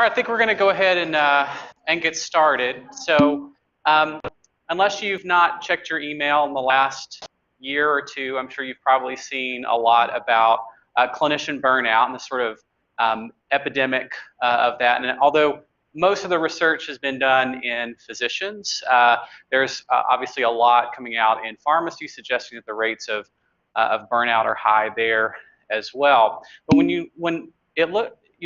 All right, I think we're going to go ahead and get started. So, unless you've not checked your email in the last year or two, I'm sure you've probably seen a lot about clinician burnout and the sort of epidemic of that. And although most of the research has been done in physicians, there's obviously a lot coming out in pharmacy suggesting that the rates of burnout are high there as well. But when you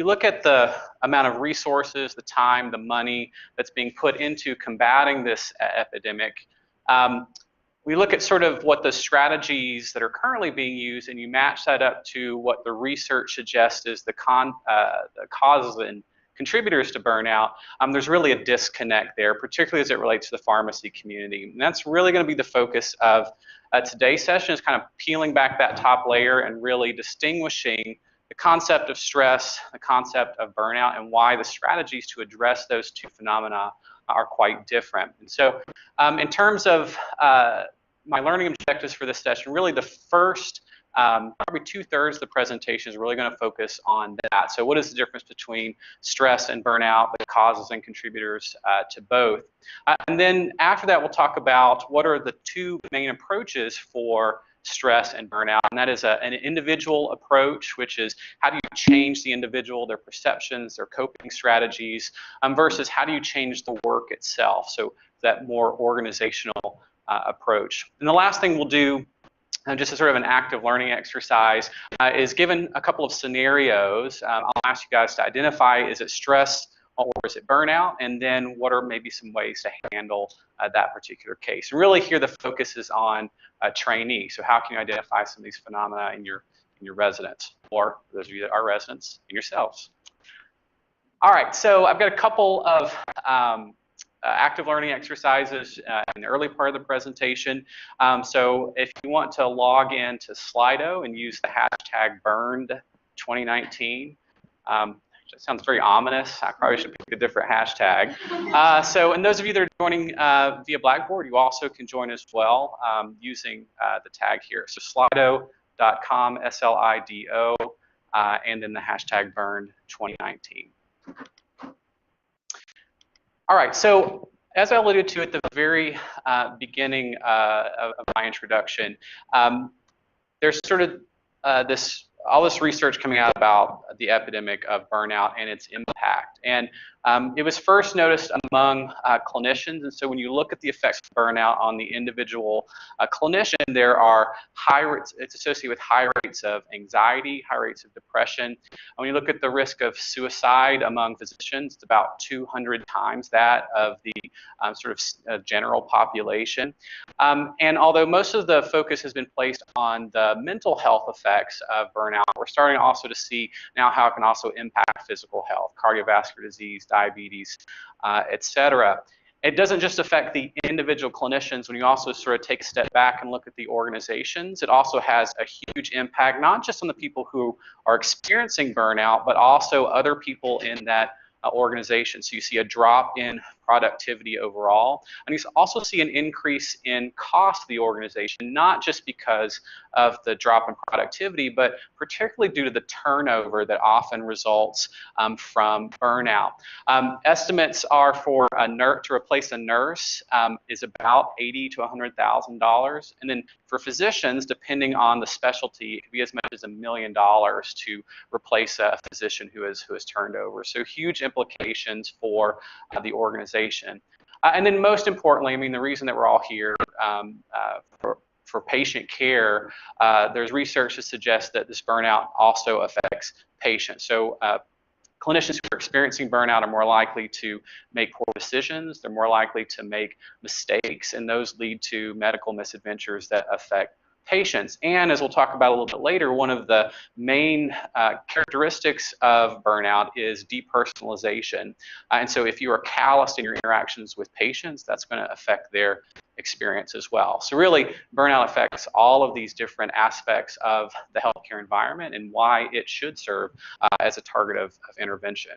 look at the amount of resources, the time, the money that's being put into combating this epidemic, we look at sort of what the strategies that are currently being used, and you match that up to what the research suggests is the causes and contributors to burnout. There's really a disconnect there, particularly as it relates to the pharmacy community. And that's really going to be the focus of today's session, is kind of peeling back that top layer and really distinguishing the concept of stress, the concept of burnout, and why the strategies to address those two phenomena are quite different. And so in terms of my learning objectives for this session, really the first probably 2/3 of the presentation is really going to focus on that. So what is the difference between stress and burnout, the causes and contributors to both? And then after that, we'll talk about what are the two main approaches for stress and burnout, and that is an individual approach, which is how do you change the individual, their perceptions, their coping strategies, versus how do you change the work itself, so that more organizational approach. And the last thing we'll do, just as sort of an active learning exercise, is given a couple of scenarios, I'll ask you guys to identify, is it stress or is it burnout, and then what are maybe some ways to handle that particular case. And really here the focus is on trainees. So how can you identify some of these phenomena in your residents, or for those of you that are residents, in yourselves. All right, so I've got a couple of active learning exercises in the early part of the presentation. So if you want to log in to Slido and use the hashtag burned2019, that sounds very ominous. I probably should pick a different hashtag. And those of you that are joining via Blackboard, you also can join as well using the tag here. So slido.com, SLIDO, and then the hashtag burned2019. All right, so as I alluded to at the very beginning of my introduction, there's sort of all this research coming out about the epidemic of burnout and its impact. And it was first noticed among clinicians. And so when you look at the effects of burnout on the individual clinician, there are high rates, it's associated with high rates of anxiety, high rates of depression. And when you look at the risk of suicide among physicians, it's about 200 times that of the sort of general population. And although most of the focus has been placed on the mental health effects of burnout, we're starting also to see now how it can also impact physical health, cardiovascular disease, diabetes, etc. It doesn't just affect the individual clinicians. When you also sort of take a step back and look at the organizations, it also has a huge impact, not just on the people who are experiencing burnout, but also other people in that organization. So you see a drop in productivity overall, and you also see an increase in cost of the organization, not just because of the drop in productivity, but particularly due to the turnover that often results from burnout. Estimates are for a nurse to replace a nurse is about $80,000 to $100,000, and then for physicians, depending on the specialty, it could be as much as $1 million to replace a physician who has turned over. So huge implications for the organization. And then most importantly, I mean, the reason that we're all here for patient care, there's research that suggests that this burnout also affects patients. So clinicians who are experiencing burnout are more likely to make poor decisions, they're more likely to make mistakes, and those lead to medical misadventures that affect patients. And as we'll talk about a little bit later, one of the main characteristics of burnout is depersonalization. And so if you are calloused in your interactions with patients, that's going to affect their experience as well. So really, burnout affects all of these different aspects of the healthcare environment and why it should serve as a target of intervention.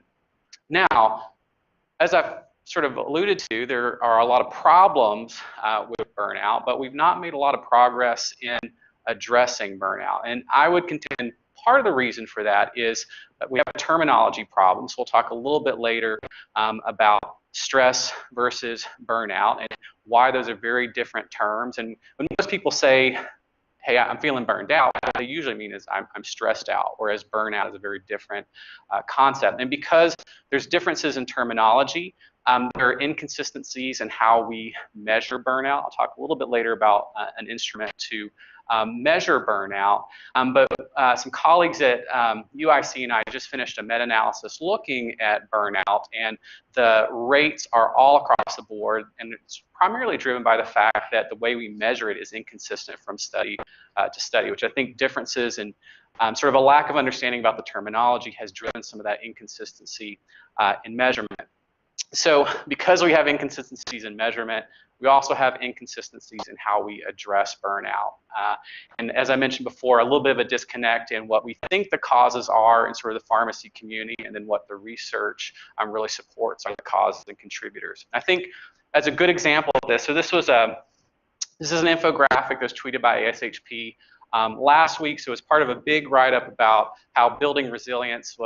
Now, as I've sort of alluded to, there are a lot of problems with burnout, but we've not made a lot of progress in addressing burnout. And I would contend part of the reason for that is that we have a terminology problem. So we'll talk a little bit later about stress versus burnout and why those are very different terms. And when most people say, hey, I'm feeling burned out, what they usually mean is I'm stressed out, whereas burnout is a very different concept. And because there's differences in terminology, there are inconsistencies in how we measure burnout. I'll talk a little bit later about an instrument to measure burnout. But some colleagues at UIC and I just finished a meta-analysis looking at burnout, and the rates are all across the board, and it's primarily driven by the fact that the way we measure it is inconsistent from study to study, which I think differences in sort of a lack of understanding about the terminology has driven some of that inconsistency in measurement. So because we have inconsistencies in measurement, we also have inconsistencies in how we address burnout. And as I mentioned before, a little bit of a disconnect in what we think the causes are in sort of the pharmacy community, and then what the research really supports are the causes and contributors. I think as a good example of this, so this is an infographic that was tweeted by ASHP last week. So it's part of a big write-up about how building resilience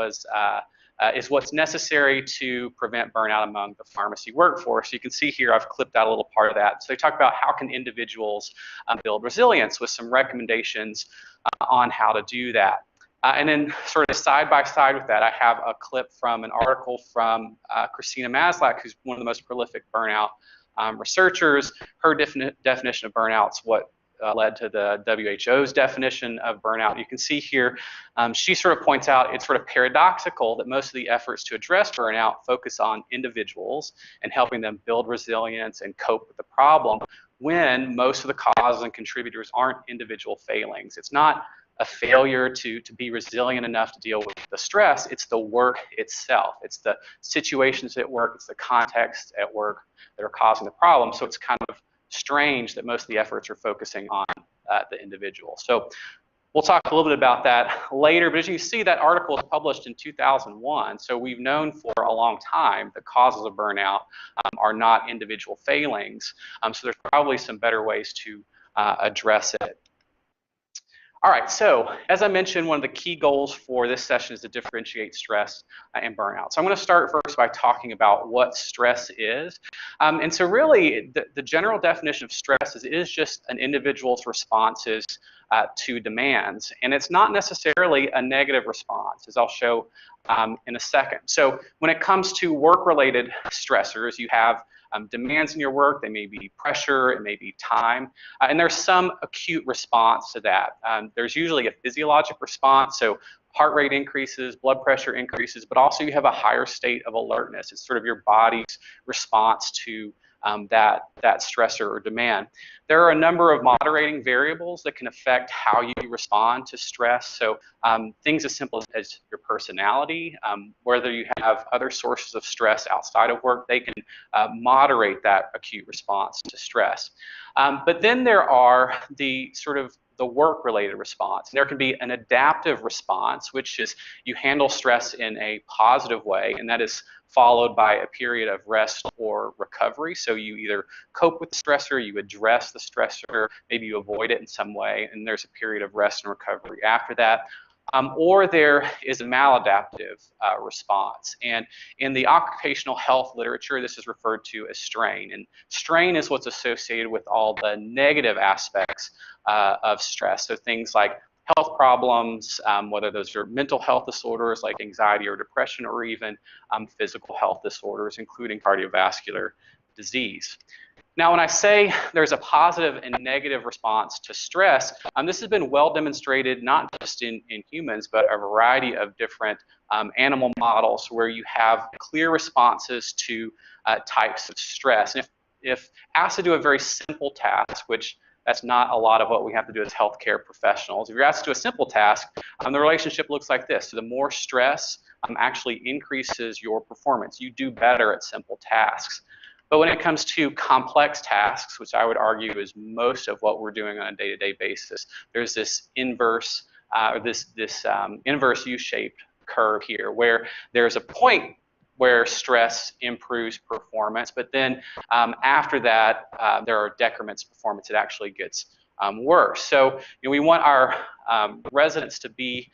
is what's necessary to prevent burnout among the pharmacy workforce. You can see here I've clipped out a little part of that. So they talk about how can individuals build resilience with some recommendations on how to do that. And then sort of side by side with that, I have a clip from an article from Christina Maslach, who's one of the most prolific burnout researchers. Her definition of burnout is what led to the WHO's definition of burnout. You can see here, she sort of points out it's sort of paradoxical that most of the efforts to address burnout focus on individuals and helping them build resilience and cope with the problem, when most of the causes and contributors aren't individual failings. It's not a failure to be resilient enough to deal with the stress, it's the work itself. It's the situations at work, it's the context at work that are causing the problem. So it's kind of strange that most of the efforts are focusing on the individual. So we'll talk a little bit about that later, but as you see, that article was published in 2001, so we've known for a long time that causes of burnout are not individual failings, so there's probably some better ways to address it. All right, so as I mentioned, one of the key goals for this session is to differentiate stress and burnout. So I'm going to start first by talking about what stress is. And so really, the general definition of stress is just an individual's responses to demands. And it's not necessarily a negative response, as I'll show in a second. So when it comes to work-related stressors, you have demands in your work. They may be pressure, it may be time, and there's some acute response to that. There's usually a physiologic response, so heart rate increases, blood pressure increases, but also you have a higher state of alertness. It's sort of your body's response to that stressor or demand. There are a number of moderating variables that can affect how you respond to stress. So things as simple as your personality, whether you have other sources of stress outside of work, they can moderate that acute response to stress. But then there are the sort of the work-related response. There can be an adaptive response, which is you handle stress in a positive way, and that is followed by a period of rest or recovery. So you either cope with the stressor, you address the stressor, maybe you avoid it in some way, and there's a period of rest and recovery after that. Or there is a maladaptive response. And in the occupational health literature, this is referred to as strain. And strain is what's associated with all the negative aspects of stress. So things like health problems, whether those are mental health disorders like anxiety or depression, or even physical health disorders, including cardiovascular disease. Now, when I say there's a positive and negative response to stress, this has been well demonstrated not just in humans, but a variety of different animal models where you have clear responses to types of stress. And if asked to do a very simple task, which that's not a lot of what we have to do as healthcare professionals. If you're asked to do a simple task, the relationship looks like this. So the more stress actually increases your performance. You do better at simple tasks. But when it comes to complex tasks, which I would argue is most of what we're doing on a day-to-day basis, there's this inverse inverse U-shaped curve here, where there's a point where stress improves performance, but then after that, there are decrements to performance. It actually gets worse. So we want our residents to be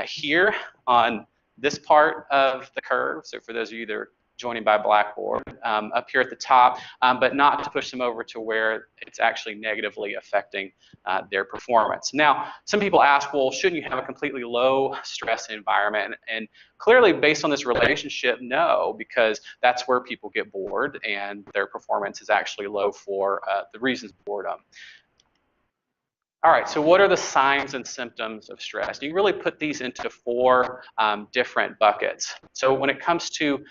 here on this part of the curve. So for those of you that are joining by Blackboard, up here at the top, but not to push them over to where it's actually negatively affecting their performance. Now, some people ask, well, shouldn't you have a completely low stress environment? And clearly, based on this relationship, no, because that's where people get bored and their performance is actually low for the reasons boredom. All right, so what are the signs and symptoms of stress? You really put these into four different buckets. So when it comes to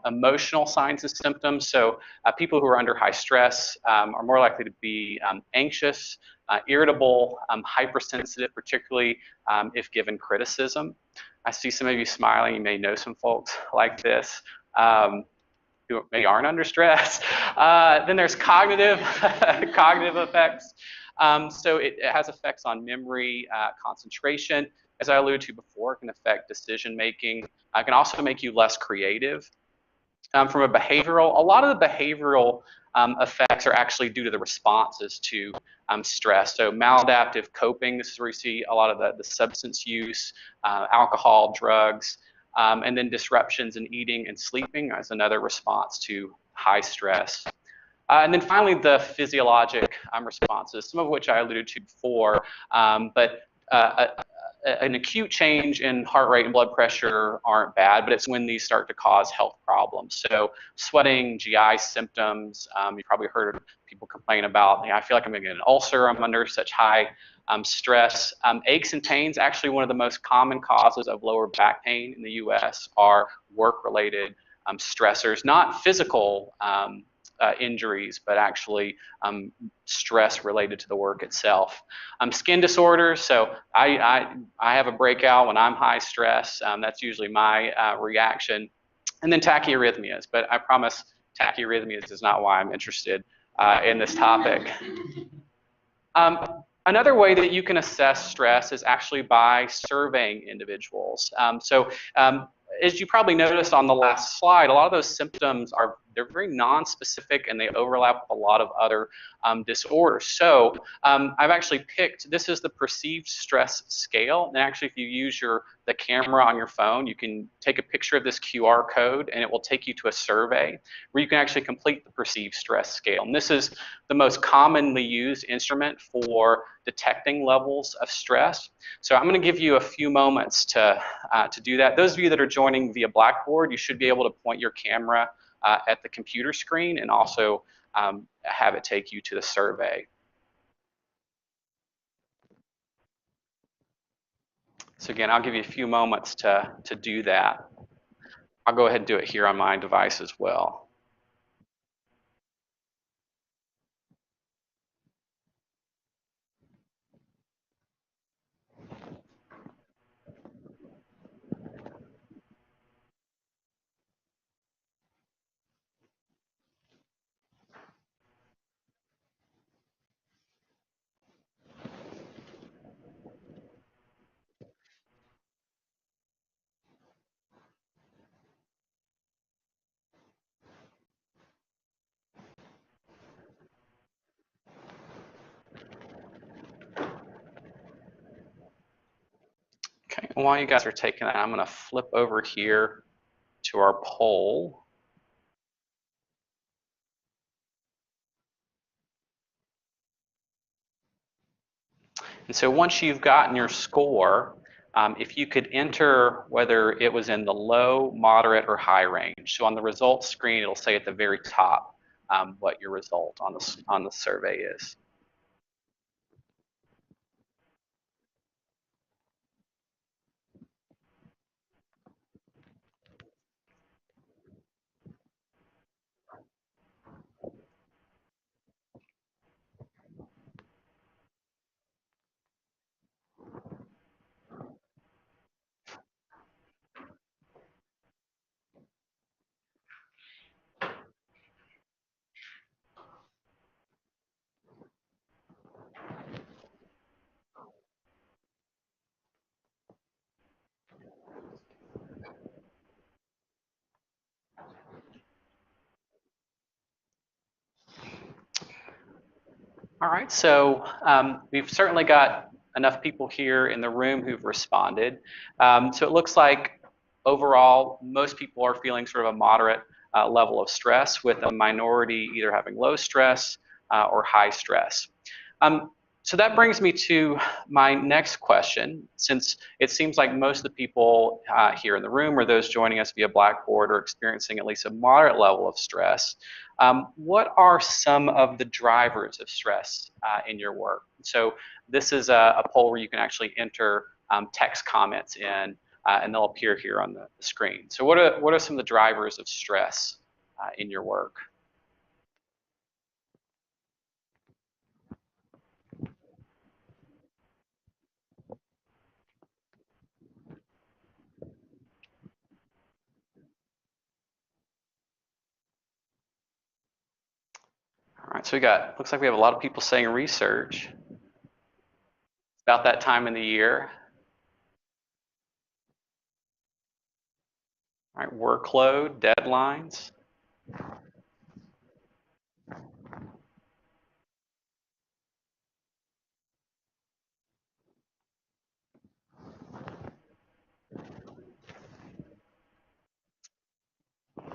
emotional signs and symptoms, so people who are under high stress are more likely to be anxious, irritable, hypersensitive, particularly if given criticism. I see some of you smiling. You may know some folks like this. Who maybe aren't under stress. Then there's cognitive effects. So it has effects on memory, concentration. As I alluded to before, it can affect decision making. It can also make you less creative. From a lot of the behavioral effects are actually due to the responses to stress. So maladaptive coping, this is where you see a lot of the substance use, alcohol, drugs, and then disruptions in eating and sleeping as another response to high stress. And then finally, the physiologic responses, some of which I alluded to before, but an acute change in heart rate and blood pressure aren't bad, but it's when these start to cause health problems. So sweating, GI symptoms, you've probably heard people complain about, I feel like I'm going to get an ulcer, I'm under such high stress. Aches and pains, actually one of the most common causes of lower back pain in the US are work-related stressors, not physical injuries, but actually stress related to the work itself. Skin disorders, so I have a breakout when I'm high stress. That's usually my reaction. And then tachyarrhythmias, but I promise tachyarrhythmias is not why I'm interested in this topic. Another way that you can assess stress is actually by surveying individuals. As you probably noticed on the last slide, a lot of those symptoms they're very non-specific and they overlap with a lot of other disorders. So I've actually picked, this is the perceived stress scale. And actually, if you use the camera on your phone, you can take a picture of this QR code and it will take you to a survey where you can actually complete the perceived stress scale. And this is the most commonly used instrument for detecting levels of stress. So I'm going to give you a few moments to do that. Those of you that are joining via Blackboard, you should be able to point your camera at the computer screen and also have it take you to the survey. So again, I'll give you a few moments to do that. I'll go ahead and do it here on my device as well. Okay, and while you guys are taking that, I'm going to flip over here to our poll. And so once you've gotten your score, if you could enter whether it was in the low, moderate, or high range. So on the results screen, it'll say at the very top what your result on the survey is. All right, so we've certainly got enough people here in the room who've responded. So it looks like overall, most people are feeling sort of a moderate level of stress, with a minority either having low stress or high stress. So that brings me to my next question. Since it seems like most of the people here in the room or those joining us via Blackboard are experiencing at least a moderate level of stress, what are some of the drivers of stress in your work? So this is a poll where you can actually enter text comments in, and they'll appear here on the screen. So what are some of the drivers of stress in your work? All right, so looks like we have a lot of people saying research. It's about that time in the year. All right, workload, deadlines.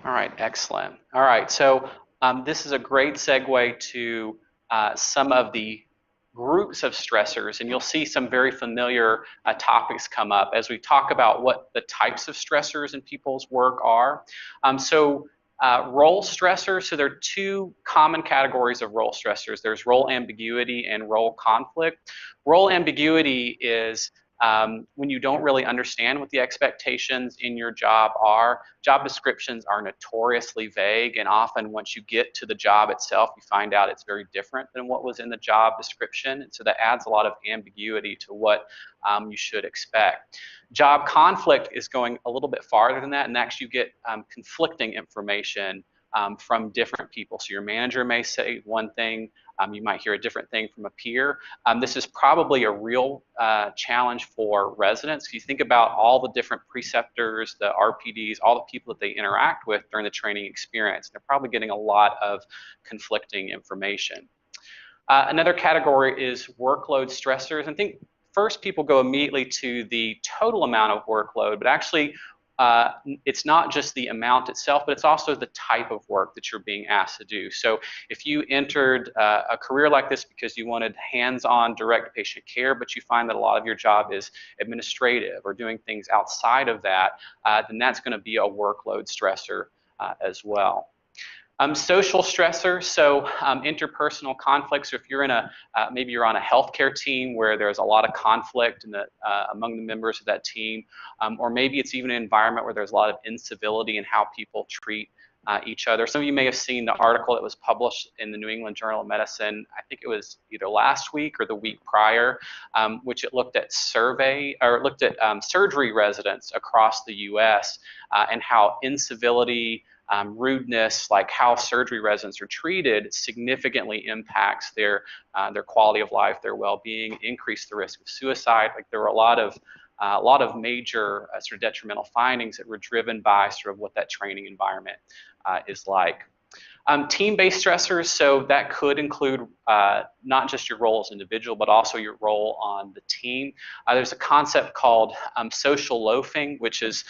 All right, excellent. All right, so this is a great segue to some of the groups of stressors, and you'll see some very familiar topics come up as we talk about what the types of stressors in people's work are. Role stressors, so there are two common categories of role stressors. There's role ambiguity and role conflict. Role ambiguity is when you don't really understand what the expectations in your job are. Job descriptions are notoriously vague, and often once you get to the job itself, you find out it's very different than what was in the job description. And so that adds a lot of ambiguity to what you should expect. Job conflict is going a little bit farther than that, and actually you get conflicting information from different people. So your manager may say one thing, you might hear a different thing from a peer. This is probably a real challenge for residents. If you think about all the different preceptors, the RPDs, all the people that they interact with during the training experience, they're probably getting a lot of conflicting information. Another category is workload stressors. I think first people go immediately to the total amount of workload, but actually it's not just the amount itself, but it's also the type of work that you're being asked to do. So if you entered a career like this because you wanted hands-on direct patient care, but you find that a lot of your job is administrative or doing things outside of that, then that's going to be a workload stressor as well. Social stressors, so interpersonal conflicts. So if you're in maybe you're on a healthcare team where there's a lot of conflict among the members of that team, or maybe it's even an environment where there's a lot of incivility in how people treat each other. Some of you may have seen the article that was published in the New England Journal of Medicine. I think it was either last week or the week prior, which it looked at surgery residents across the U.S. And how incivility, rudeness, like how surgery residents are treated, significantly impacts their quality of life, their well-being, increase the risk of suicide. Like there were a lot of major sort of detrimental findings that were driven by sort of what that training environment is like. Team-based stressors, so that could include not just your role as an individual, but also your role on the team. There's a concept called social loafing, which is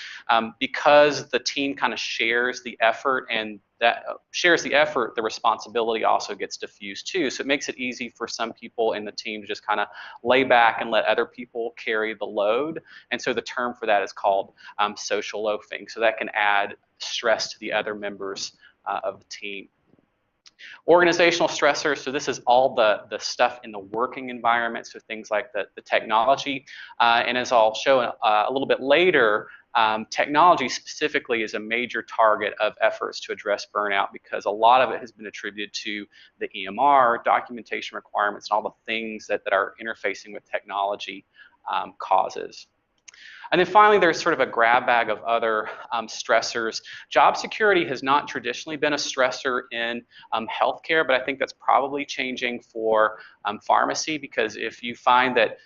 because the team kind of shares the effort, and that the responsibility also gets diffused too. So it makes it easy for some people in the team to just kind of lay back and let other people carry the load. And so the term for that is called social loafing. So that can add stress to the other members of the team. Organizational stressors, so this is all the stuff in the working environment, so things like the technology. And as I'll show a little bit later, technology specifically is a major target of efforts to address burnout because a lot of it has been attributed to the EMR, documentation requirements, and all the things that are interfacing with technology causes. And then finally, there's sort of a grab bag of other stressors. Job security has not traditionally been a stressor in healthcare, but I think that's probably changing for pharmacy, because if you find that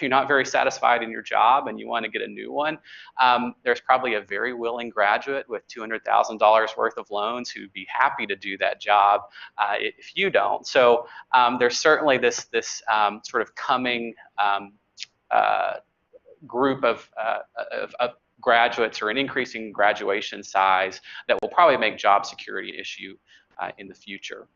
you're not very satisfied in your job and you want to get a new one, there's probably a very willing graduate with $200,000 worth of loans who'd be happy to do that job if you don't. So there's certainly this sort of coming uh, group of graduates, or an increasing graduation size, that will probably make job security an issue in the future.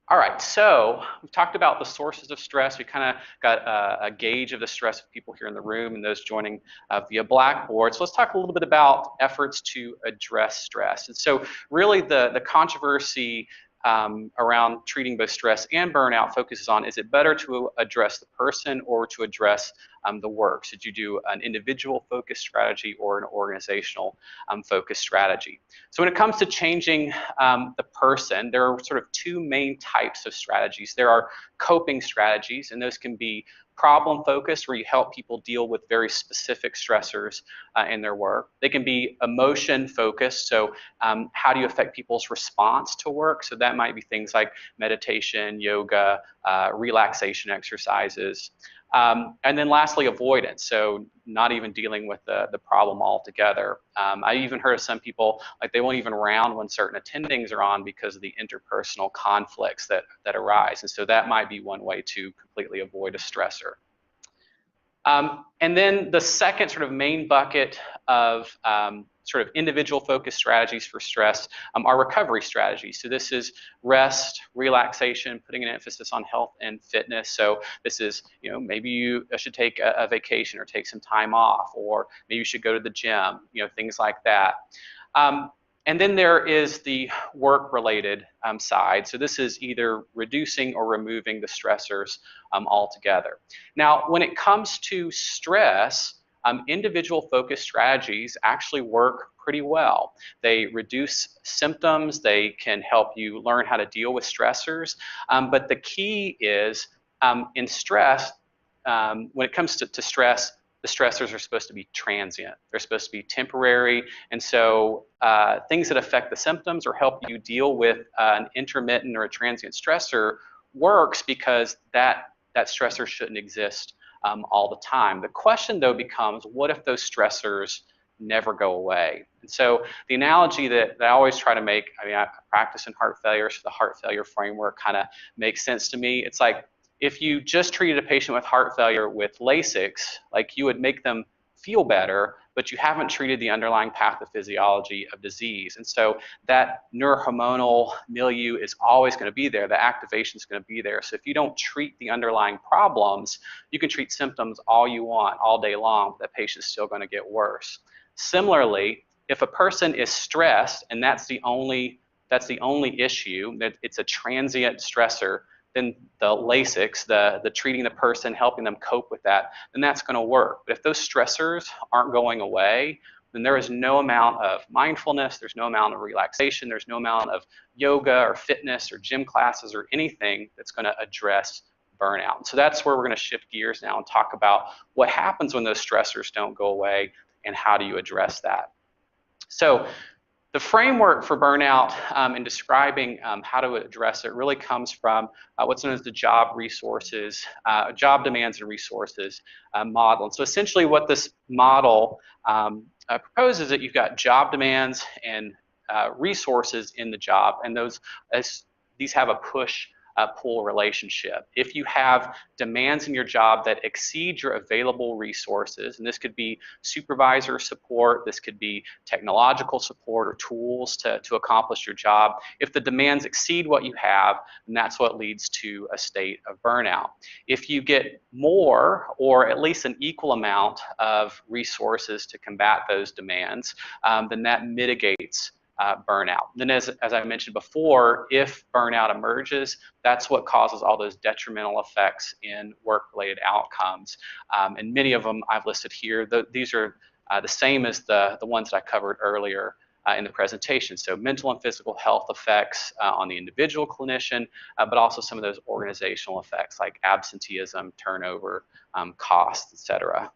All right, so we've talked about the sources of stress. We kind of got a gauge of the stress of people here in the room and those joining via Blackboard. So let's talk a little bit about efforts to address stress. And so really the controversy around treating both stress and burnout focuses on, is it better to address the person or to address the work? Should you do an individual focused strategy or an organizational focused strategy? So when it comes to changing the person, there are sort of two main types of strategies. There are coping strategies, and those can be problem focused, where you help people deal with very specific stressors in their work. They can be emotion focused, so how do you affect people's response to work? So that might be things like meditation, yoga, relaxation exercises. And then lastly, avoidance, so not even dealing with the problem altogether. I even heard of some people, like, they won't even round when certain attendings are on because of the interpersonal conflicts that arise. And so that might be one way to completely avoid a stressor. And then the second sort of main bucket of sort of individual focused strategies for stress are recovery strategies. So this is rest, relaxation, putting an emphasis on health and fitness. So this is, maybe you should take a vacation or take some time off, or maybe you should go to the gym, things like that. And then there is the work-related side. So this is either reducing or removing the stressors altogether. Now, when it comes to stress, individual focused strategies actually work pretty well. They reduce symptoms, they can help you learn how to deal with stressors, but the key is in stress, when it comes to stress, the stressors are supposed to be transient. They're supposed to be temporary, and so things that affect the symptoms or help you deal with an intermittent or a transient stressor works, because that stressor shouldn't exist all the time. The question, though, becomes, what if those stressors never go away? And so the analogy that I always try to make, I practice in heart failure, so the heart failure framework kind of makes sense to me. It's like, if you just treated a patient with heart failure with Lasix, like, you would make them feel better, but you haven't treated the underlying pathophysiology of disease. And so that neurohormonal milieu is always going to be there. The activation is going to be there. So if you don't treat the underlying problems, you can treat symptoms all you want all day long, but that patient's still going to get worse. Similarly, if a person is stressed and that's the only issue, that it's a transient stressor, then the Lasix, the treating the person, helping them cope with that, then that's going to work. But if those stressors aren't going away, then there is no amount of mindfulness, there's no amount of relaxation, there's no amount of yoga or fitness or gym classes or anything that's going to address burnout. So that's where we're going to shift gears now and talk about what happens when those stressors don't go away and how do you address that. So the framework for burnout in describing how to address it really comes from what's known as the job demands and resources model. And so essentially what this model proposes is that you've got job demands and resources in the job, and these have a push-pull relationship. If you have demands in your job that exceed your available resources, and this could be supervisor support, this could be technological support or tools to accomplish your job. If the demands exceed what you have, then that's what leads to a state of burnout. If you get more or at least an equal amount of resources to combat those demands, then that mitigates burnout. Then as I mentioned before, if burnout emerges, that's what causes all those detrimental effects in work-related outcomes. And many of them I've listed here. These are the same as the ones that I covered earlier in the presentation. So mental and physical health effects on the individual clinician, but also some of those organizational effects like absenteeism, turnover, costs, etc.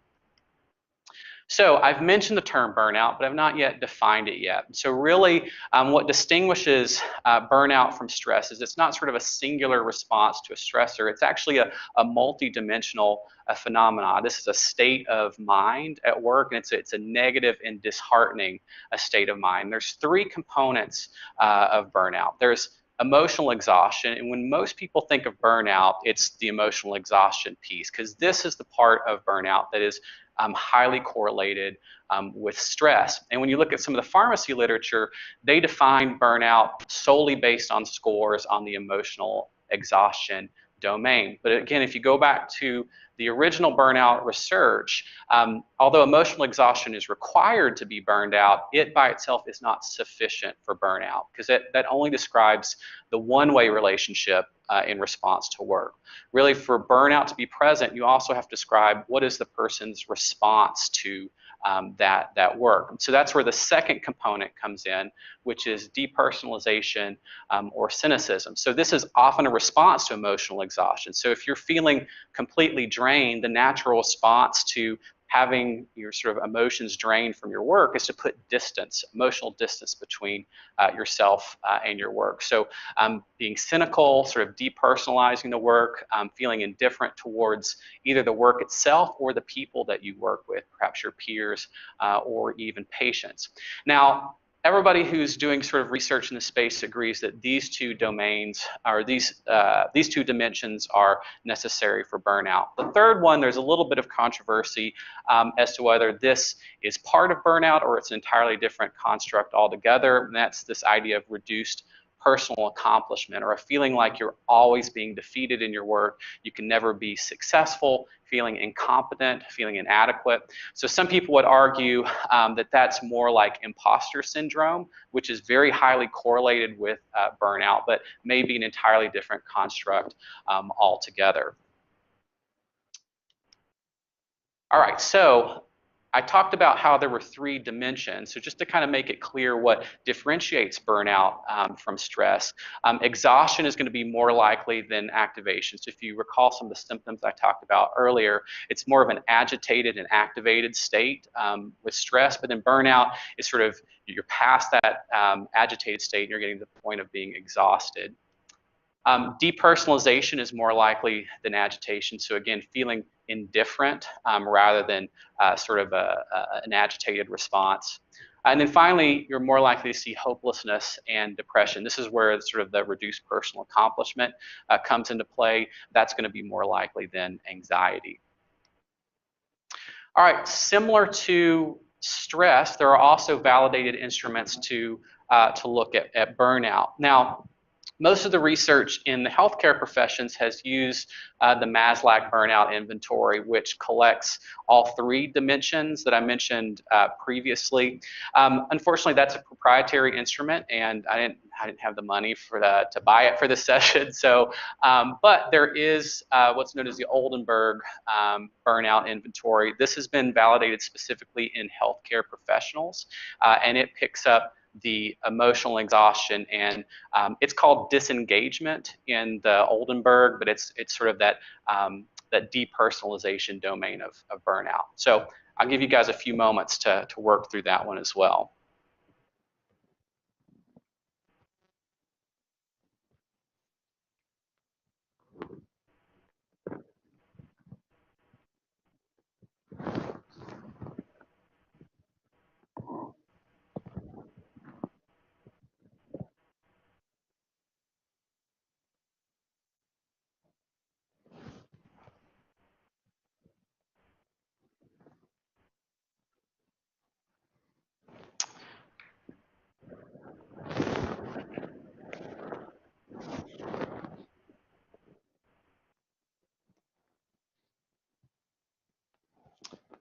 So I've mentioned the term burnout, but I've not yet defined it yet. So really, what distinguishes burnout from stress is it's not sort of a singular response to a stressor. It's actually a multi-dimensional phenomenon. This is a state of mind at work, and it's a negative and disheartening state of mind. There's three components of burnout. There's emotional exhaustion, and when most people think of burnout, it's the emotional exhaustion piece, because this is the part of burnout that is highly correlated with stress. And when you look at some of the pharmacy literature, they define burnout solely based on scores on the emotional exhaustion domain. But again, if you go back to the original burnout research, although emotional exhaustion is required to be burned out, it by itself is not sufficient for burnout, because that only describes the one-way relationship in response to work. Really, for burnout to be present, you also have to describe what is the person's response to that work. So that's where the second component comes in, which is depersonalization or cynicism. So this is often a response to emotional exhaustion. So if you're feeling completely drained, the natural response to having your sort of emotions drained from your work is to put distance, emotional distance between yourself and your work. So being cynical, sort of depersonalizing the work, feeling indifferent towards either the work itself or the people that you work with, perhaps your peers or even patients. Now, everybody who's doing sort of research in the space agrees that these two domains, or these two dimensions, are necessary for burnout. The third one, there's a little bit of controversy as to whether this is part of burnout or it's an entirely different construct altogether, and that's this idea of reduced personal accomplishment, or a feeling like you're always being defeated in your work, you can never be successful, feeling incompetent, feeling inadequate. So some people would argue that that's more like imposter syndrome, which is very highly correlated with burnout, but may be an entirely different construct altogether. All right, so I talked about how there were three dimensions. So just to kind of make it clear what differentiates burnout from stress, exhaustion is going to be more likely than activation. So if you recall some of the symptoms I talked about earlier, it's more of an agitated and activated state with stress, but then burnout is sort of, you're past that agitated state and you're getting to the point of being exhausted. Depersonalization is more likely than agitation. So again, feeling indifferent rather than sort of an agitated response. And then finally, you're more likely to see hopelessness and depression. This is where sort of the reduced personal accomplishment comes into play. That's going to be more likely than anxiety. All right, similar to stress, there are also validated instruments to look at burnout. Now, most of the research in the healthcare professions has used the Maslach burnout inventory, which collects all three dimensions that I mentioned previously. Unfortunately, that's a proprietary instrument, and I didn't have the money to buy it for this session. So, but there is what's known as the Oldenburg burnout inventory. This has been validated specifically in healthcare professionals, and it picks up the emotional exhaustion, and it's called disengagement in the Oldenburg, but it's sort of that that depersonalization domain of burnout. So I'll give you guys a few moments to work through that one as well.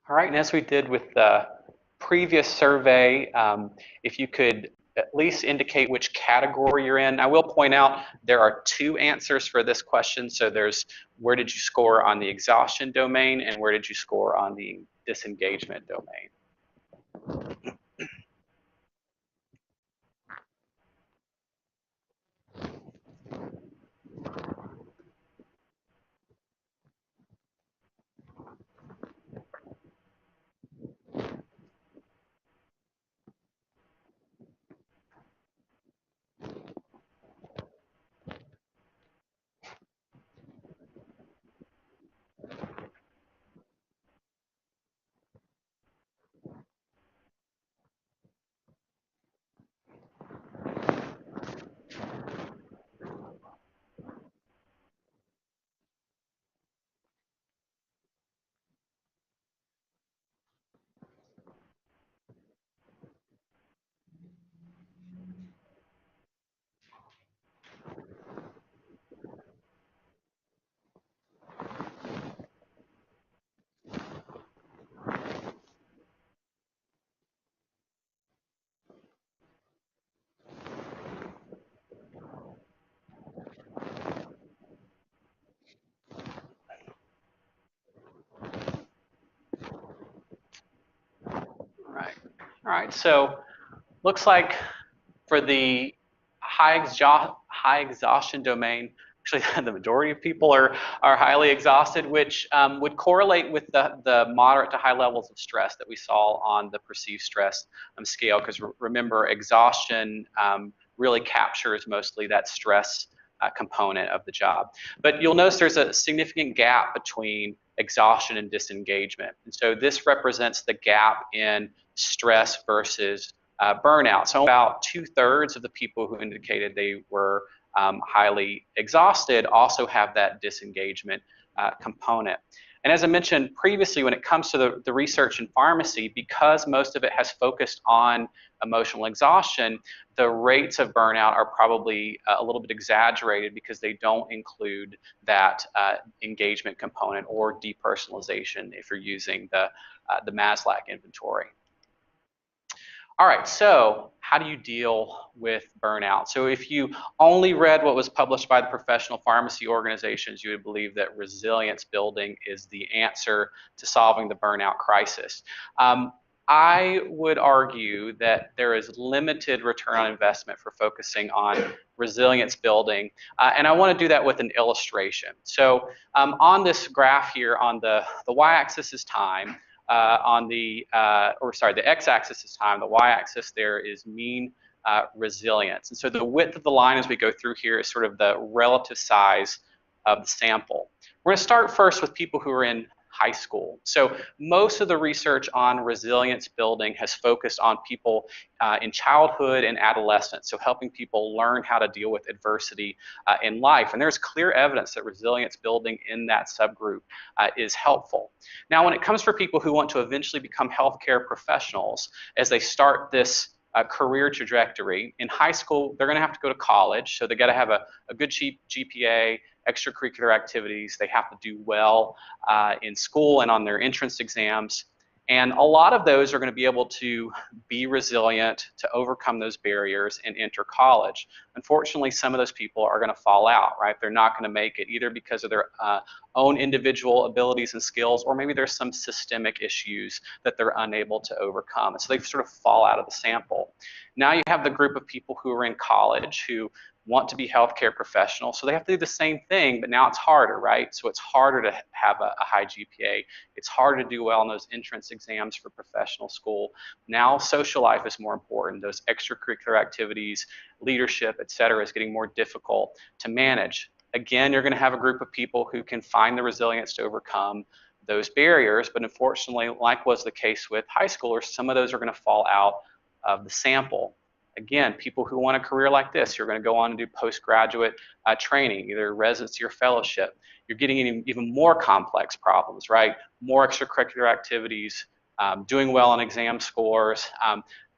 All right, and as we did with the previous survey, if you could at least indicate which category you're in. I will point out there are two answers for this question. So there's where did you score on the exhaustion domain and where did you score on the disengagement domain. All right, so looks like for the high exhaustion domain, actually the majority of people are highly exhausted, which would correlate with the moderate to high levels of stress that we saw on the perceived stress scale. Because remember, exhaustion really captures mostly that stress component of the job. But you'll notice there's a significant gap between exhaustion and disengagement. And so this represents the gap in stress versus burnout. So about 2/3 of the people who indicated they were highly exhausted also have that disengagement component. And as I mentioned previously, when it comes to the research in pharmacy, because most of it has focused on emotional exhaustion, the rates of burnout are probably a little bit exaggerated because they don't include that engagement component or depersonalization if you're using the Maslach inventory. All right, so how do you deal with burnout? So if you only read what was published by the professional pharmacy organizations, you would believe that resilience building is the answer to solving the burnout crisis. I would argue that there is limited return on investment for focusing on resilience building, and I want to do that with an illustration. So on this graph here, on the y-axis is time, the x-axis is time, the y-axis there is mean resilience. And so the width of the line as we go through here is sort of the relative size of the sample. We're going to start first with people who are in high school. So most of the research on resilience building has focused on people in childhood and adolescence, so helping people learn how to deal with adversity in life. And there's clear evidence that resilience building in that subgroup is helpful. Now, when it comes for people who want to eventually become healthcare professionals, as they start this career trajectory, in high school, they're going to have to go to college, so they got to have a good GPA, extracurricular activities. They have to do well in school and on their entrance exams. And a lot of those are going to be able to be resilient, to overcome those barriers and enter college. Unfortunately, some of those people are going to fall out, right? They're not going to make it either because of their own individual abilities and skills, or maybe there's some systemic issues that they're unable to overcome. And so they sort of fall out of the sample. Now you have the group of people who are in college who want to be healthcare professionals, so they have to do the same thing, but now it's harder, right? So it's harder to have a high GPA. It's harder to do well in those entrance exams for professional school. Now social life is more important. Those extracurricular activities, leadership, et cetera, is getting more difficult to manage. Again, you're going to have a group of people who can find the resilience to overcome those barriers, but unfortunately, like was the case with high schoolers, some of those are going to fall out of the sample. Again, people who want a career like this, you're going to go on and do postgraduate training, either residency or fellowship. You're getting even more complex problems, right? More extracurricular activities, doing well on exam scores.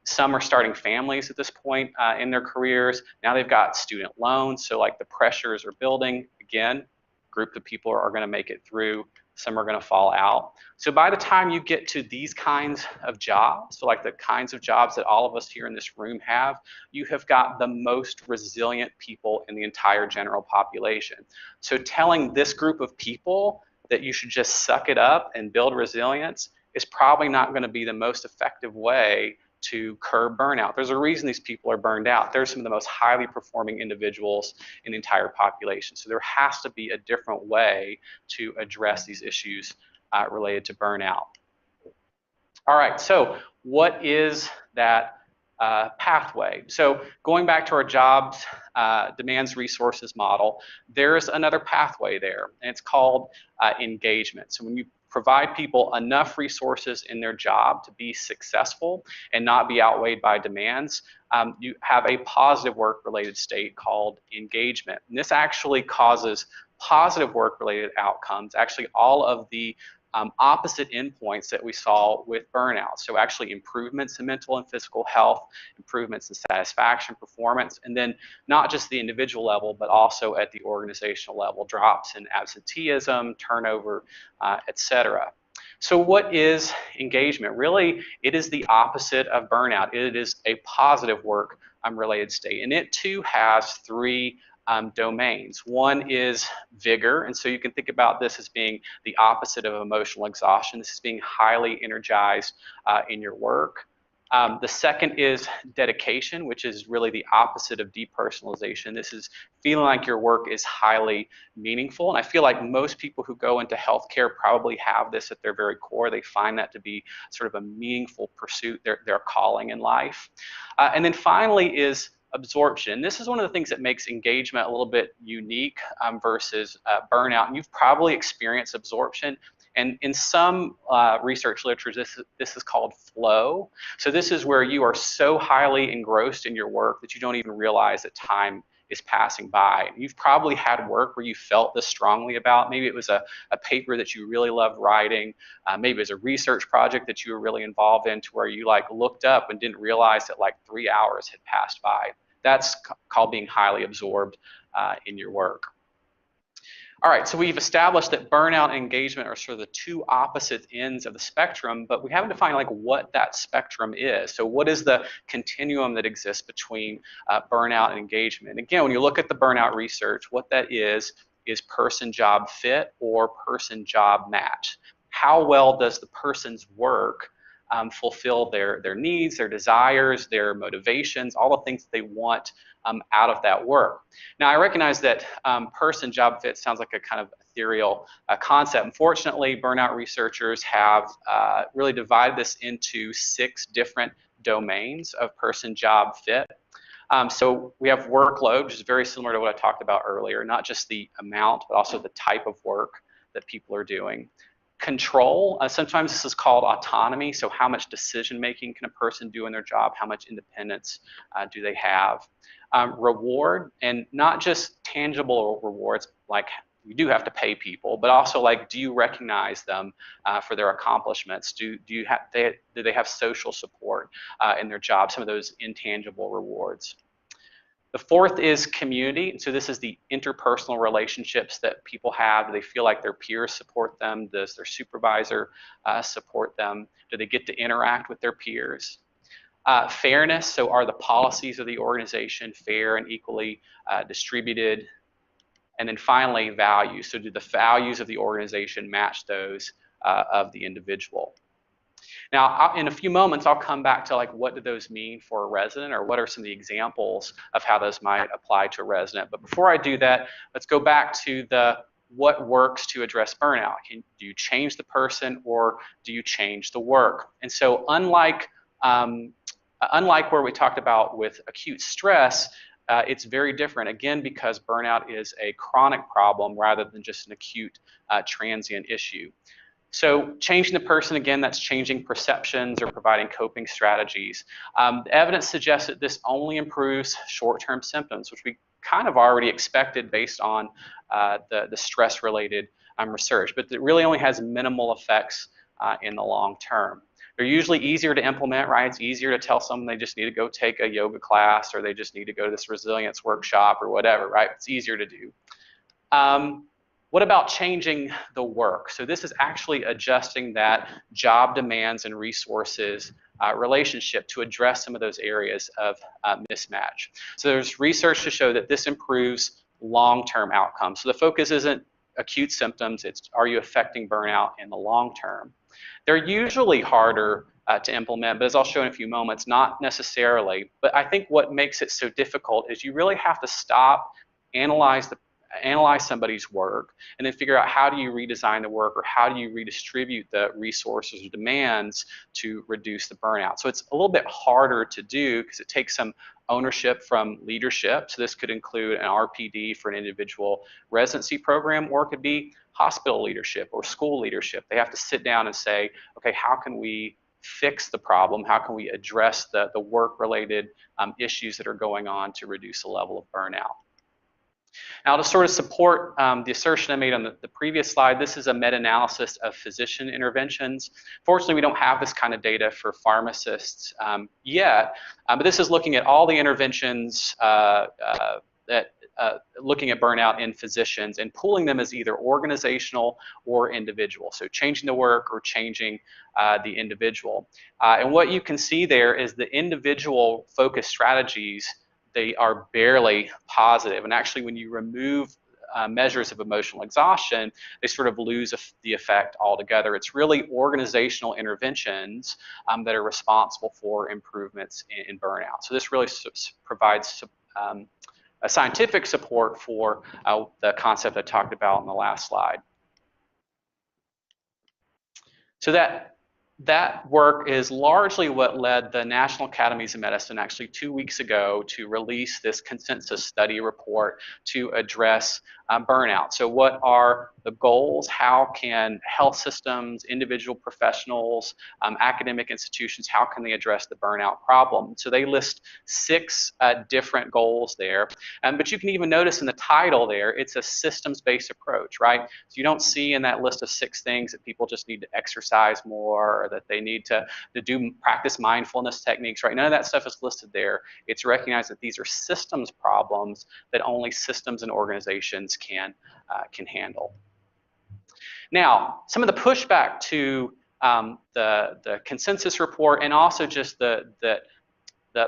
Some are starting families at this point in their careers. Now they've got student loans, so like the pressures are building. Again, group of people are going to make it through. Some are going to fall out. So by the time you get to these kinds of jobs, so like the kinds of jobs that all of us here in this room have, you have got the most resilient people in the entire general population. So telling this group of people that you should just suck it up and build resilience is probably not going to be the most effective way to curb burnout. There's a reason these people are burned out. They're some of the most highly performing individuals in the entire population. So there has to be a different way to address these issues related to burnout. All right, so what is that pathway? So going back to our jobs, demands, resources model, there's another pathway there, and it's called engagement. So when you provide people enough resources in their job to be successful and not be outweighed by demands, you have a positive work-related state called engagement. And this actually causes positive work-related outcomes, actually all of the opposite endpoints that we saw with burnout. So actually improvements in mental and physical health, improvements in satisfaction, performance, and then not just the individual level, but also at the organizational level, drops in absenteeism, turnover, etc. So what is engagement? Really, it is the opposite of burnout. It is a positive work related state, and it too has three domains. One is vigor, and so you can think about this as being the opposite of emotional exhaustion. This is being highly energized in your work. The second is dedication, which is really the opposite of depersonalization. This is feeling like your work is highly meaningful. And I feel like most people who go into healthcare probably have this at their very core. They find that to be sort of a meaningful pursuit, their calling in life. And then finally is absorption. This is one of the things that makes engagement a little bit unique versus burnout. And you've probably experienced absorption. And in some research literature, this is called flow. So this is where you are so highly engrossed in your work that you don't even realize that time is passing by. You've probably had work where you felt this strongly about. Maybe it was a paper that you really loved writing. Maybe it was a research project that you were really involved in to where you like looked up and didn't realize that like 3 hours had passed by. That's called being highly absorbed in your work. All right, so we've established that burnout and engagement are sort of the two opposite ends of the spectrum, but we haven't defined like what that spectrum is. So what is the continuum that exists between burnout and engagement? And again, when you look at the burnout research, what that is person-job fit or person-job match. How well does the person's work fulfill their needs, their desires, their motivations, all the things that they want out of that work. Now, I recognize that person-job fit sounds like a kind of ethereal concept. Unfortunately, burnout researchers have really divided this into 6 different domains of person-job fit. So we have workload, which is very similar to what I talked about earlier, not just the amount, but also the type of work that people are doing. Control, sometimes this is called autonomy, so how much decision making can a person do in their job, how much independence do they have. Reward, and not just tangible rewards, like you do have to pay people, but also like, do you recognize them for their accomplishments? Do they have social support in their job, some of those intangible rewards. The fourth is community. So this is the interpersonal relationships that people have. Do they feel like their peers support them? Does their supervisor support them? Do they get to interact with their peers? Fairness, so are the policies of the organization fair and equally distributed? And then finally, values. So do the values of the organization match those of the individual? Now, in a few moments, I'll come back to like what do those mean for a resident, or what are some of the examples of how those might apply to a resident. But before I do that, let's go back to the what works to address burnout. Do you change the person or do you change the work? And so unlike where we talked about with acute stress, it's very different, again, because burnout is a chronic problem rather than just an acute transient issue. So changing the person, again, that's changing perceptions or providing coping strategies. The evidence suggests that this only improves short-term symptoms, which we kind of already expected based on the stress-related research, but it really only has minimal effects in the long term. They're usually easier to implement, right? It's easier to tell someone they just need to go take a yoga class, or they just need to go to this resilience workshop or whatever, right? It's easier to do. What about changing the work? So this is actually adjusting that job demands and resources relationship to address some of those areas of mismatch. So there's research to show that this improves long-term outcomes. So the focus isn't acute symptoms, it's are you affecting burnout in the long term? They're usually harder to implement, but as I'll show in a few moments, not necessarily. But I think what makes it so difficult is you really have to stop, analyze somebody's work, and then figure out how do you redesign the work, or how do you redistribute the resources or demands to reduce the burnout. So it's a little bit harder to do because it takes some ownership from leadership. So this could include an RPD for an individual residency program, or it could be hospital leadership or school leadership. They have to sit down and say, okay, how can we fix the problem? How can we address the work-related issues that are going on to reduce the level of burnout? Now, to sort of support the assertion I made on the previous slide, this is a meta-analysis of physician interventions. Fortunately, we don't have this kind of data for pharmacists yet, but this is looking at all the interventions looking at burnout in physicians and pooling them as either organizational or individual. So changing the work or changing the individual. And what you can see there is the individual focused strategies, they are barely positive. And actually, when you remove measures of emotional exhaustion, they sort of lose the effect altogether. It's really organizational interventions that are responsible for improvements in burnout. So this really provides a scientific support for the concept I talked about in the last slide. So that work is largely what led the National Academies of Medicine actually 2 weeks ago to release this consensus study report to address burnout. So what are the goals? How can health systems, individual professionals, academic institutions, how can they address the burnout problem? So they list 6 different goals there. But you can even notice in the title there, it's a systems-based approach, right? So you don't see in that list of 6 things that people just need to exercise more, or that they need to practice mindfulness techniques, right? None of that stuff is listed there. It's recognized that these are systems problems that only systems and organizations can handle. Now, some of the pushback to the consensus report, and also just the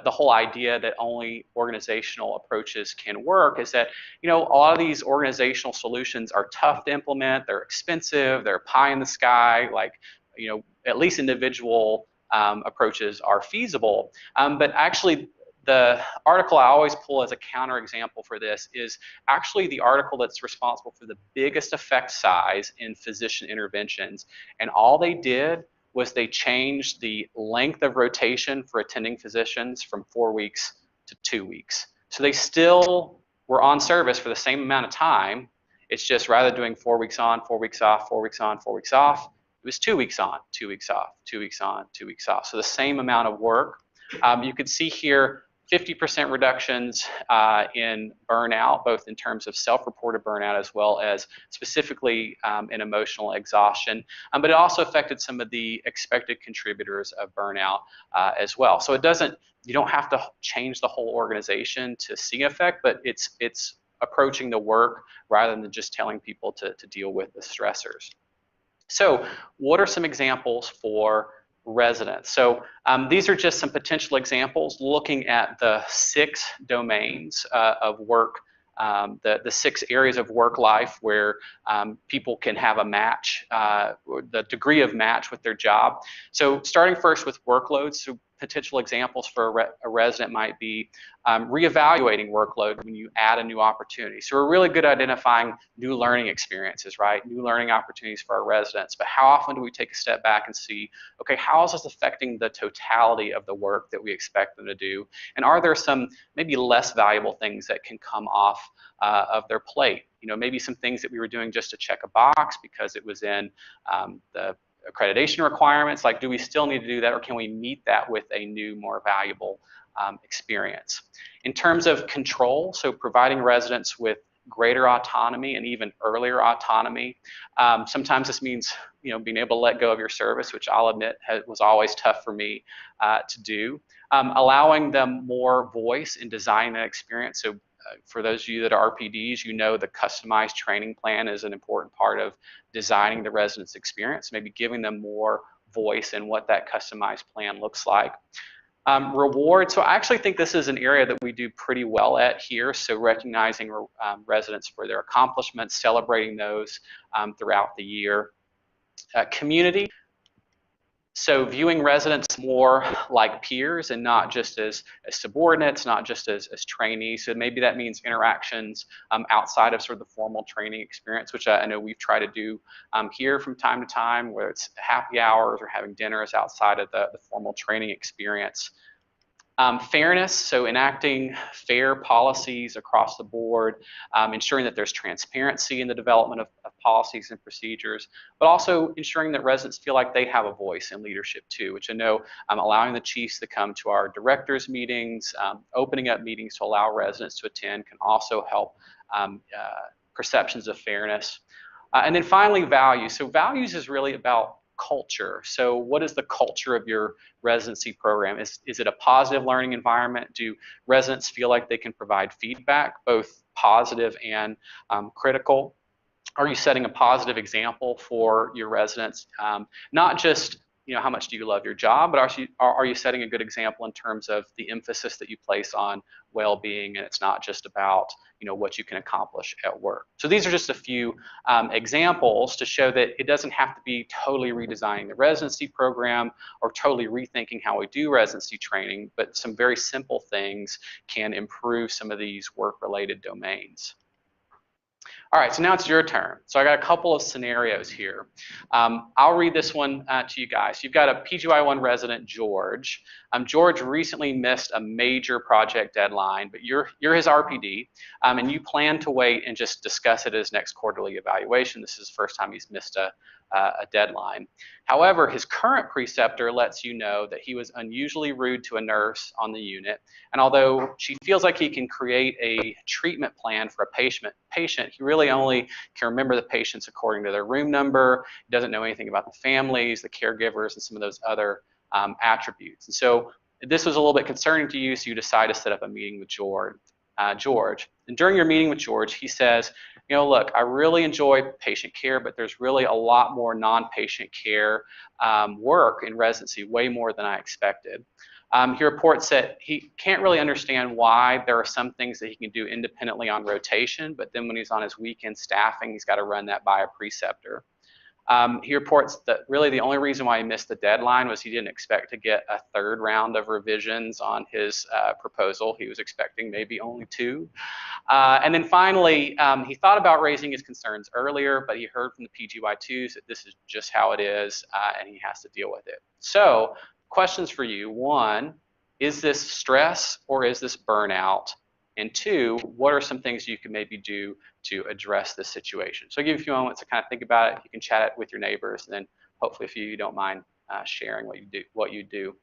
whole idea that only organizational approaches can work, is that, you know, a lot of these organizational solutions are tough to implement, they're expensive, they're pie in the sky, like, you know, at least individual approaches are feasible. But actually, the article I always pull as a counterexample for this is actually the article that's responsible for the biggest effect size in physician interventions. And all they did was they changed the length of rotation for attending physicians from 4 weeks to 2 weeks. So they still were on service for the same amount of time. It's just rather than doing 4 weeks on, 4 weeks off, 4 weeks on, 4 weeks off, it was 2 weeks on, 2 weeks off, 2 weeks on, 2 weeks off. So the same amount of work. You could see here 50% reductions in burnout, both in terms of self-reported burnout as well as specifically in emotional exhaustion. But it also affected some of the expected contributors of burnout as well. So it doesn't, you don't have to change the whole organization to see effect, but it's approaching the work rather than just telling people to deal with the stressors. So what are some examples for residents? So these are just some potential examples looking at the 6 domains of work, the 6 areas of work life where people can have a match, the degree of match with their job. So starting first with workloads, so potential examples for a resident might be reevaluating workload when you add a new opportunity. So we're really good at identifying new learning experiences, right? New learning opportunities for our residents. But how often do we take a step back and see, okay, how is this affecting the totality of the work that we expect them to do? And are there some maybe less valuable things that can come off of their plate? You know, maybe some things that we were doing just to check a box because it was in the accreditation requirements. Like, do we still need to do that, or can we meet that with a new, more valuable experience? In terms of control, so providing residents with greater autonomy and even earlier autonomy. Sometimes this means, you know, being able to let go of your service, which I'll admit was always tough for me to do. Allowing them more voice in designing that experience. So for those of you that are RPDs, you know the customized training plan is an important part of designing the resident's experience, maybe giving them more voice in what that customized plan looks like. Reward, so I actually think this is an area that we do pretty well at here, so recognizing residents for their accomplishments, celebrating those throughout the year. Community, so viewing residents more like peers and not just as subordinates, not just as trainees. So maybe that means interactions outside of sort of the formal training experience, which I know we've tried to do here from time to time, where it's happy hours or having dinners outside of the formal training experience. Fairness, so enacting fair policies across the board, ensuring that there's transparency in the development of policies and procedures, but also ensuring that residents feel like they have a voice in leadership too, which I know allowing the chiefs to come to our directors meetings, opening up meetings to allow residents to attend can also help perceptions of fairness. And then finally, values. So values is really about culture. So what is the culture of your residency program? Is it a positive learning environment? Do residents feel like they can provide feedback, both positive and critical? Are you setting a positive example for your residents? Not just how much do you love your job, but are you setting a good example in terms of the emphasis that you place on well-being, and it's not just about what you can accomplish at work. So these are just a few examples to show that it doesn't have to be totally redesigning the residency program or totally rethinking how we do residency training, but some very simple things can improve some of these work-related domains. All right, so now it's your turn. So I got a couple of scenarios here. I'll read this one to you guys. You've got a PGY1 resident, George. George recently missed a major project deadline, but you're his RPD, and you plan to wait and just discuss it as next quarterly evaluation. This is the first time he's missed a deadline. However, his current preceptor lets you know that he was unusually rude to a nurse on the unit, and although she feels like he can create a treatment plan for a patient, he really only can remember the patients according to their room number. He doesn't know anything about the families, the caregivers, and some of those other attributes. And so this was a little bit concerning to you, so you decide to set up a meeting with George. And during your meeting with George, he says, look, I really enjoy patient care, but there's really a lot more non-patient care work in residency, way more than I expected. He reports that he can't really understand why there are some things that he can do independently on rotation, but then when he's on his weekend staffing, he's got to run that by a preceptor. He reports that really the only reason why he missed the deadline was he didn't expect to get a third round of revisions on his proposal. He was expecting maybe only 2. And then finally, he thought about raising his concerns earlier, but he heard from the PGY2s that this is just how it is, and he has to deal with it. So questions for you. 1, is this stress or is this burnout? And 2, what are some things you can maybe do to address this situation? So I'll give you a few moments to kind of think about it. You can chat it with your neighbors, and then hopefully if you don't mind sharing what you do.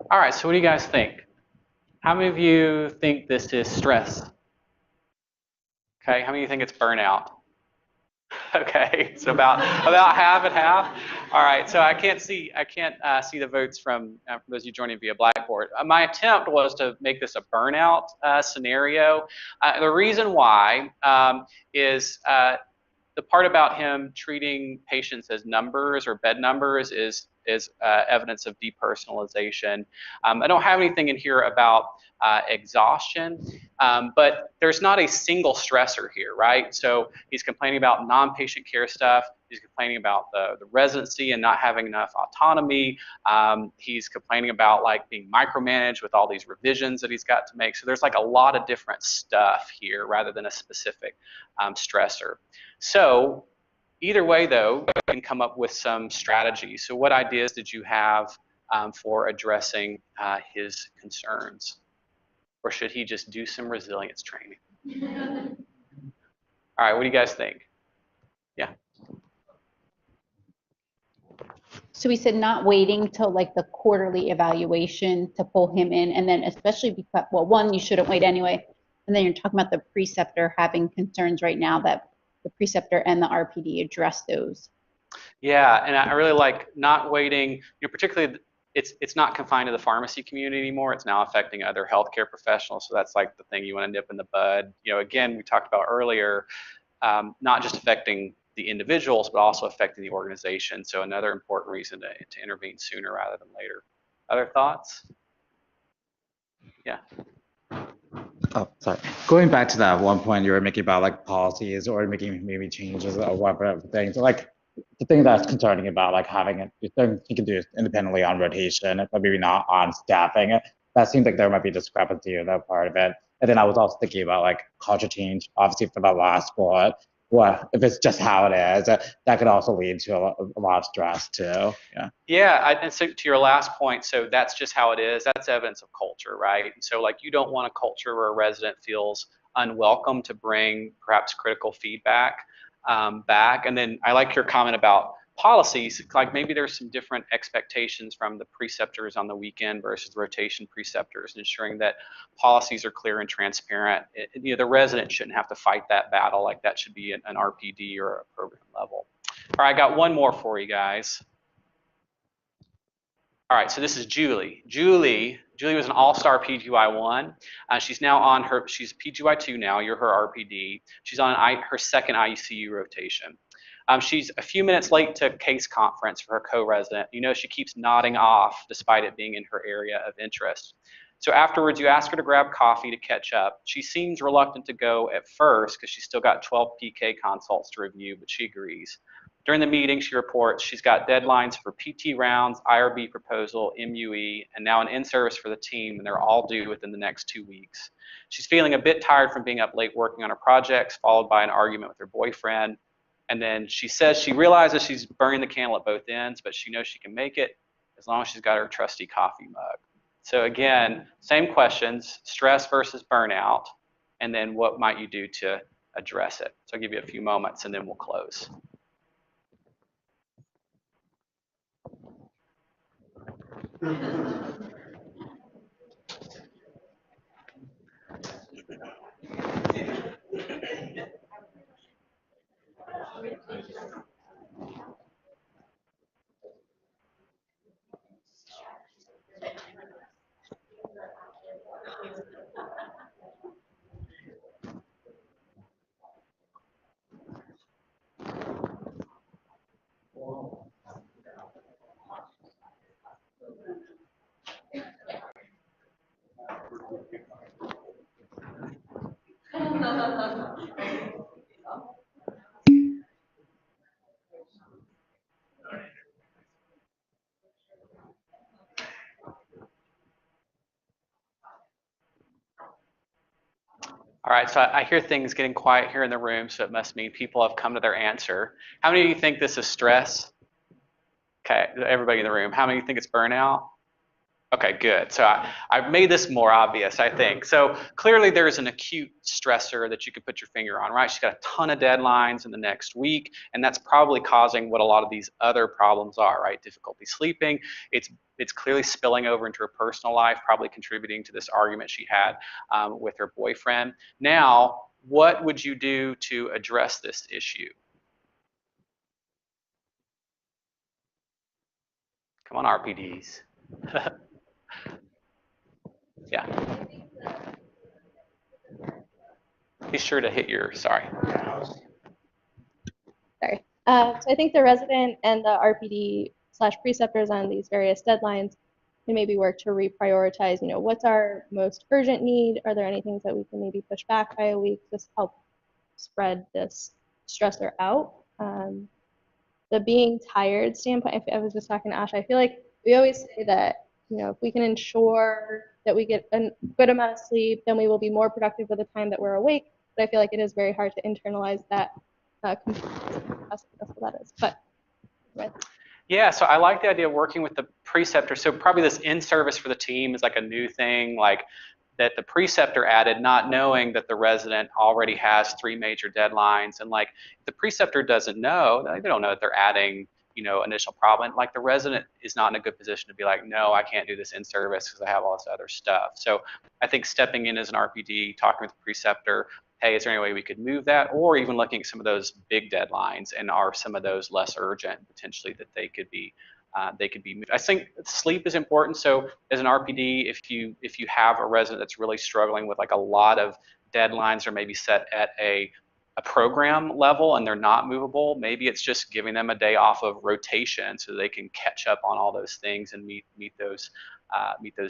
All right, so what do you guys think? How many of you think this is stress? Okay, how many of you think it's burnout? Okay, so about half and half. All right, so I can't see the votes from those of you joining via Blackboard. My attempt was to make this a burnout scenario. The reason why is the part about him treating patients as numbers or bed numbers is evidence of depersonalization. I don't have anything in here about exhaustion, but there's not a single stressor here, right? So he's complaining about non-patient care stuff. He's complaining about the residency and not having enough autonomy. He's complaining about like being micromanaged with all these revisions that he's got to make. So there's like a lot of different stuff here rather than a specific stressor. So either way, though, you can come up with some strategies. So what ideas did you have for addressing his concerns? Or should he just do some resilience training? All right, what do you guys think? Yeah. So we said not waiting till like the quarterly evaluation to pull him in, and then especially because, well, one, you shouldn't wait anyway, and then you're talking about the preceptor having concerns right now that the preceptor and the RPD address those. Yeah, and I really like not waiting, you know, particularly it's not confined to the pharmacy community anymore. It's now affecting other healthcare professionals. So that's like the thing you want to nip in the bud. You know, again, we talked about earlier, not just affecting the individuals, but also affecting the organization. So another important reason to intervene sooner rather than later. Other thoughts? Yeah. Oh, sorry. Going back to that one point you were making about like policies or making maybe changes or whatever things, like the thing that's concerning about like having it, you can do it independently on rotation, but maybe not on staffing. That seems like there might be discrepancy in that part of it. And then I was also thinking about like culture change, obviously for the last one. What if it's just how it is? That could also lead to a lot of stress too. Yeah. Yeah, and so to your last point, so that's just how it is. That's evidence of culture, right? And so like you don't want a culture where a resident feels unwelcome to bring perhaps critical feedback back. And then I like your comment about policies, like maybe there's some different expectations from the preceptors on the weekend versus rotation preceptors, and ensuring that policies are clear and transparent. You know, the resident shouldn't have to fight that battle. Like that should be an RPD or a program level. All right, I got one more for you guys. All right, so this is Julie. Julie was an all-star PGY1. She's now on she's PGY2 now, you're her RPD. She's on her second ICU rotation. She's a few minutes late to case conference for her co-resident. You know, she keeps nodding off despite it being in her area of interest. So afterwards, you ask her to grab coffee to catch up. She seems reluctant to go at first because she's still got 12 PK consults to review, but she agrees. During the meeting, she reports she's got deadlines for PT rounds, IRB proposal, MUE, and now an in-service for the team, and they're all due within the next 2 weeks. She's feeling a bit tired from being up late working on her projects, followed by an argument with her boyfriend. And then she says she realizes she's burning the candle at both ends, but she knows she can make it as long as she's got her trusty coffee mug. So again, same questions, stress versus burnout, and then what might you do to address it? So I'll give you a few moments and then we'll close. All right, so I hear things getting quiet here in the room, so it must mean people have come to their answer. How many of you think this is stress? Okay, everybody in the room. How many think it's burnout? Okay, good. So I've made this more obvious, I think. So clearly there's an acute stressor that you could put your finger on, right? She's got a ton of deadlines in the next week, and that's probably causing what a lot of these other problems are, right? Difficulty sleeping. It's clearly spilling over into her personal life, probably contributing to this argument she had with her boyfriend. Now, what would you do to address this issue? Come on, RPDs. Yeah. Be sure to hit your, sorry. So I think the resident and the RPD / preceptors on these various deadlines can maybe work to reprioritize, what's our most urgent need? Are there any things that we can maybe push back by a week? Just help spread this stressor out. The being tired standpoint, I was just talking to Ash, I feel like we always say that, if we can ensure that we get a good amount of sleep, then we will be more productive with the time that we're awake. But I feel like it is very hard to internalize that. That's what that is. But right. Yeah, so I like the idea of working with the preceptor. So probably this in-service for the team is like a new thing, like that the preceptor added, not knowing that the resident already has 3 major deadlines. And like if the preceptor doesn't know, they don't know that they're adding, initial problem. Like the resident is not in a good position to be like, no, I can't do this in service because I have all this other stuff. So I think stepping in as an RPD, talking with the preceptor, hey, is there any way we could move that? Or even looking at some of those big deadlines, and are some of those less urgent potentially that they could be moved. I think sleep is important. So as an RPD, if you have a resident that's really struggling with like a lot of deadlines, or maybe set at a program level and they're not movable, maybe it's just giving them a day off of rotation so they can catch up on all those things and meet those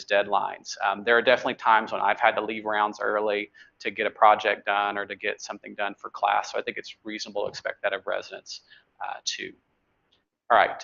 deadlines. There are definitely times when I've had to leave rounds early to get a project done or to get something done for class. So I think it's reasonable to expect that of residents too. All right,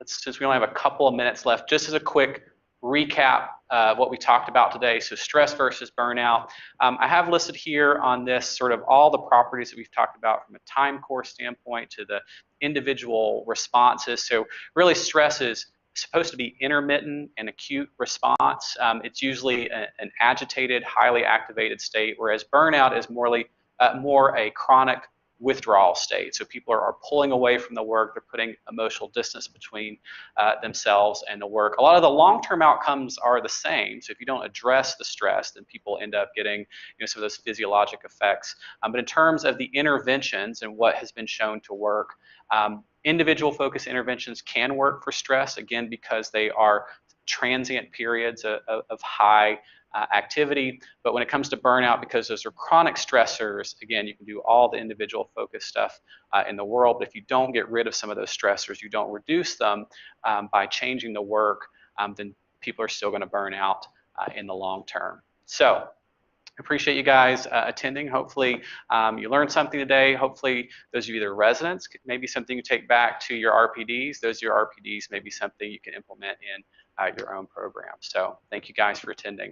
since we only have a couple of minutes left, just as a quick recap of what we talked about today. So stress versus burnout. I have listed here on this sort of all the properties that we've talked about from a time course standpoint to the individual responses. So really stress is supposed to be intermittent and acute response. It's usually an agitated, highly activated state, whereas burnout is more a chronic withdrawal state. So people are pulling away from the work. They're putting emotional distance between themselves and the work. A lot of the long-term outcomes are the same. So if you don't address the stress, then people end up getting some of those physiologic effects. But in terms of the interventions and what has been shown to work, individual focused interventions can work for stress, again, because they are transient periods of high activity. But when it comes to burnout, because those are chronic stressors, again, you can do all the individual focused stuff in the world. But if you don't get rid of some of those stressors, you don't reduce them by changing the work, then people are still going to burn out in the long term. So appreciate you guys attending. Hopefully you learned something today. Hopefully those of you that are residents, maybe something you take back to your RPDs. Those of your RPDs, maybe something you can implement in your own program. So thank you guys for attending.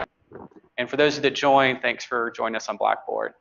And for those of you that joined, thanks for joining us on Blackboard.